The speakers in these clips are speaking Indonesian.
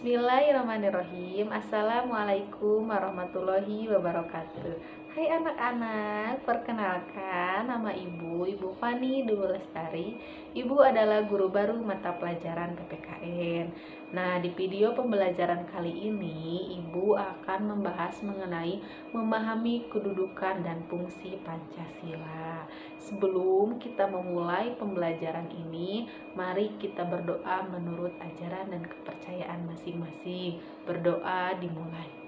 Bismillahirrahmanirrahim. Assalamualaikum warahmatullahi wabarakatuh. Hai anak-anak, perkenalkan nama Ibu Fani Dwi Lestari. Ibu adalah guru baru mata pelajaran PPKN. Nah, di video pembelajaran kali ini Ibu akan membahas mengenai memahami kedudukan dan fungsi Pancasila. Sebelum kita memulai pembelajaran ini, mari kita berdoa menurut ajaran dan kepercayaan masing-masing. Berdoa dimulai.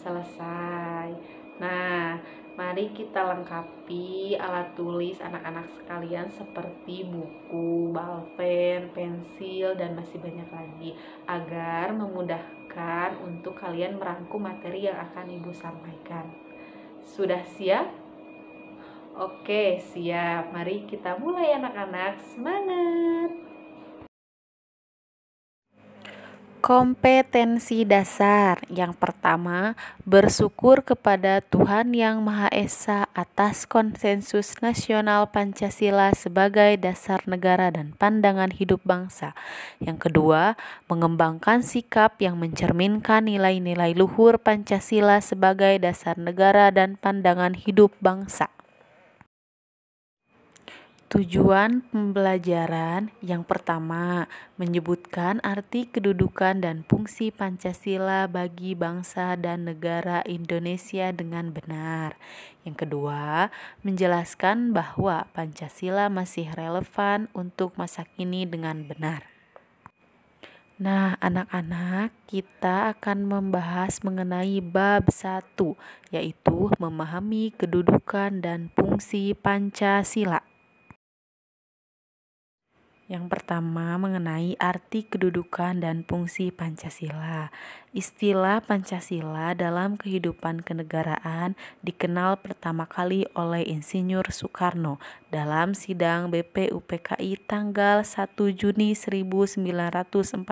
Selesai. Nah, mari kita lengkapi alat tulis anak-anak sekalian seperti buku, balpen, pensil, dan masih banyak lagi agar memudahkan untuk kalian merangkum materi yang akan Ibu sampaikan. Sudah siap? Oke, siap. Mari kita mulai anak-anak. Semangat! Kompetensi dasar. Yang pertama, bersyukur kepada Tuhan Yang Maha Esa atas konsensus nasional Pancasila sebagai dasar negara dan pandangan hidup bangsa. Yang kedua, mengembangkan sikap yang mencerminkan nilai-nilai luhur Pancasila sebagai dasar negara dan pandangan hidup bangsa. Tujuan pembelajaran yang pertama, menyebutkan arti kedudukan dan fungsi Pancasila bagi bangsa dan negara Indonesia dengan benar. Yang kedua, menjelaskan bahwa Pancasila masih relevan untuk masa kini dengan benar. Nah, anak-anak, kita akan membahas mengenai bab 1, yaitu memahami kedudukan dan fungsi Pancasila. Yang pertama, mengenai arti kedudukan dan fungsi Pancasila. Istilah Pancasila dalam kehidupan kenegaraan dikenal pertama kali oleh Insinyur Soekarno dalam sidang BPUPKI tanggal 1 Juni 1945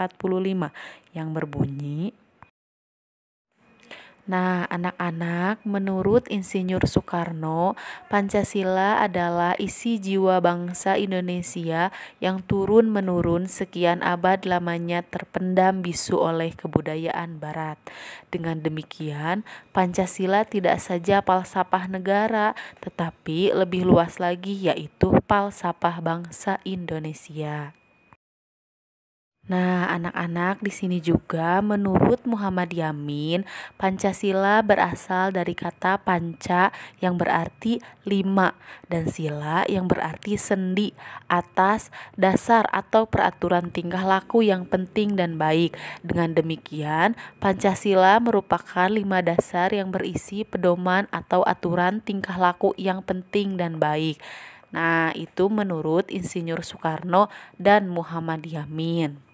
yang berbunyi, nah, anak-anak, menurut Insinyur Soekarno, Pancasila adalah isi jiwa bangsa Indonesia yang turun-menurun sekian abad lamanya terpendam bisu oleh kebudayaan Barat. Dengan demikian, Pancasila tidak saja falsafah negara, tetapi lebih luas lagi yaitu falsafah bangsa Indonesia. Nah, anak-anak, di sini juga menurut Muhammad Yamin, Pancasila berasal dari kata panca yang berarti 5 dan sila yang berarti sendi, atas, dasar atau peraturan tingkah laku yang penting dan baik. Dengan demikian, Pancasila merupakan 5 dasar yang berisi pedoman atau aturan tingkah laku yang penting dan baik. Nah, itu menurut Insinyur Soekarno dan Muhammad Yamin.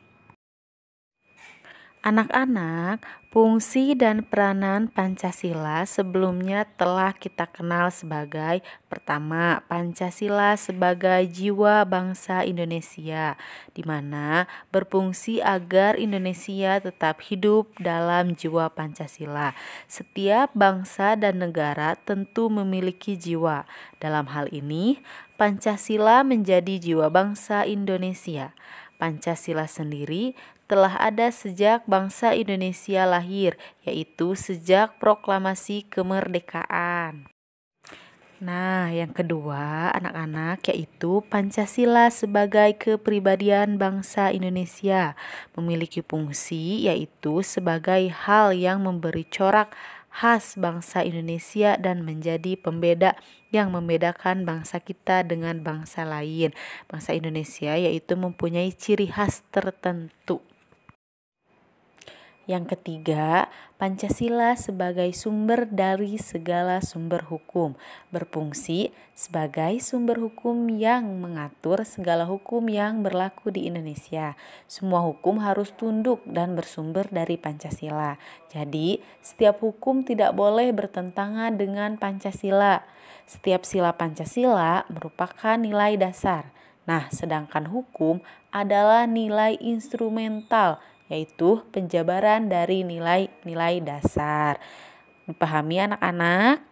Anak-anak, fungsi dan peranan Pancasila sebelumnya telah kita kenal sebagai pertama, Pancasila sebagai jiwa bangsa Indonesia, di mana berfungsi agar Indonesia tetap hidup dalam jiwa Pancasila. Setiap bangsa dan negara tentu memiliki jiwa. Dalam hal ini, Pancasila menjadi jiwa bangsa Indonesia. Pancasila sendiri telah ada sejak bangsa Indonesia lahir, yaitu sejak proklamasi kemerdekaan. Nah, yang kedua, anak-anak, yaitu Pancasila sebagai kepribadian bangsa Indonesia, memiliki fungsi yaitu sebagai hal yang memberi corak khas bangsa Indonesia dan menjadi pembeda yang membedakan bangsa kita dengan bangsa lain. Bangsa Indonesia yaitu mempunyai ciri khas tertentu. Yang ketiga, Pancasila sebagai sumber dari segala sumber hukum, berfungsi sebagai sumber hukum yang mengatur segala hukum yang berlaku di Indonesia. Semua hukum harus tunduk dan bersumber dari Pancasila. Jadi, setiap hukum tidak boleh bertentangan dengan Pancasila. Setiap sila Pancasila merupakan nilai dasar. Nah, sedangkan hukum adalah nilai instrumental, yaitu penjabaran dari nilai-nilai dasar. Dipahami anak-anak?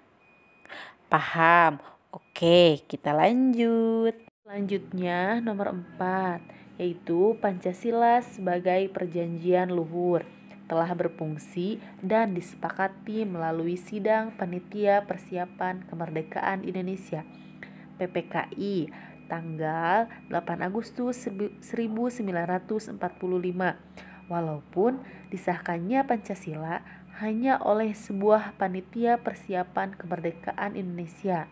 Paham? Oke, kita lanjut. Selanjutnya nomor 4, yaitu Pancasila sebagai perjanjian luhur, telah berfungsi dan disepakati melalui Sidang Panitia Persiapan Kemerdekaan Indonesia (PPKI) tanggal 8 Agustus 1945. Walaupun disahkannya Pancasila hanya oleh sebuah Panitia Persiapan Kemerdekaan Indonesia.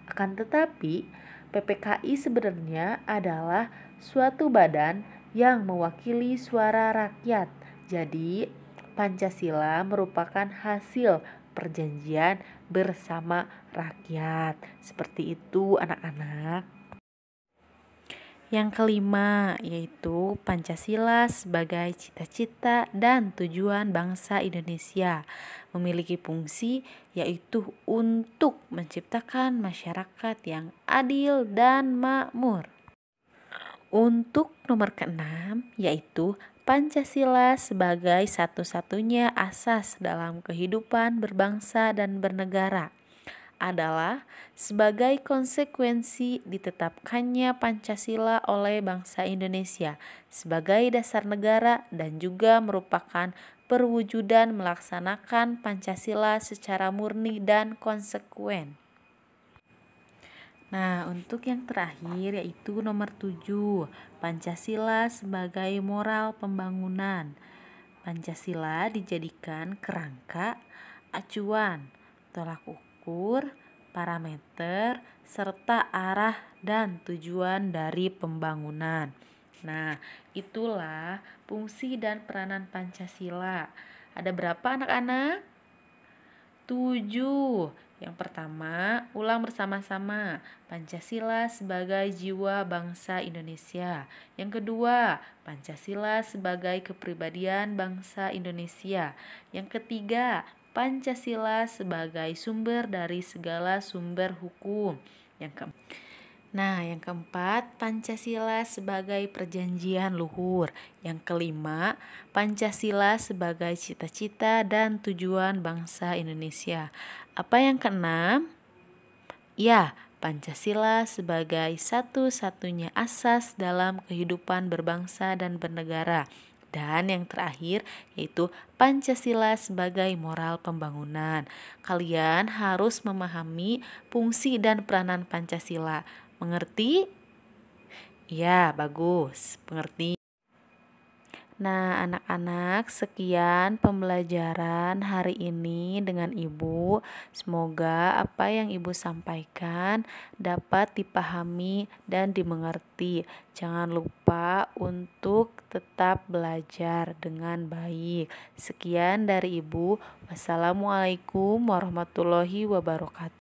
Akan tetapi, PPKI sebenarnya adalah suatu badan yang mewakili suara rakyat. Jadi, Pancasila merupakan hasil perjanjian bersama rakyat. Seperti itu, anak-anak. Yang kelima, yaitu Pancasila sebagai cita-cita dan tujuan bangsa Indonesia, memiliki fungsi yaitu untuk menciptakan masyarakat yang adil dan makmur. Untuk nomor keenam, yaitu Pancasila sebagai satu-satunya asas dalam kehidupan berbangsa dan bernegara, adalah sebagai konsekuensi ditetapkannya Pancasila oleh bangsa Indonesia sebagai dasar negara dan juga merupakan perwujudan melaksanakan Pancasila secara murni dan konsekuen. Nah, untuk yang terakhir yaitu nomor 7, Pancasila sebagai moral pembangunan. Pancasila dijadikan kerangka, acuan, tolak ukur, parameter, serta arah dan tujuan dari pembangunan. Nah, itulah fungsi dan peranan Pancasila. Ada berapa anak-anak? 7. Yang pertama, ulang bersama-sama. Pancasila sebagai jiwa bangsa Indonesia. Yang kedua, Pancasila sebagai kepribadian bangsa Indonesia. Yang ketiga, Pancasila sebagai sumber dari segala sumber hukum. Yang keempat, Pancasila sebagai perjanjian luhur. Yang kelima, Pancasila sebagai cita-cita dan tujuan bangsa Indonesia. Apa yang keenam? Ya, Pancasila sebagai satu-satunya asas dalam kehidupan berbangsa dan bernegara. Dan yang terakhir yaitu Pancasila sebagai moral pembangunan. Kalian harus memahami fungsi dan peranan Pancasila. Mengerti? Ya, bagus. Mengerti. Nah, anak-anak, sekian pembelajaran hari ini dengan Ibu. Semoga apa yang Ibu sampaikan dapat dipahami dan dimengerti. Jangan lupa untuk tetap belajar dengan baik. Sekian dari Ibu. Wassalamualaikum warahmatullahi wabarakatuh.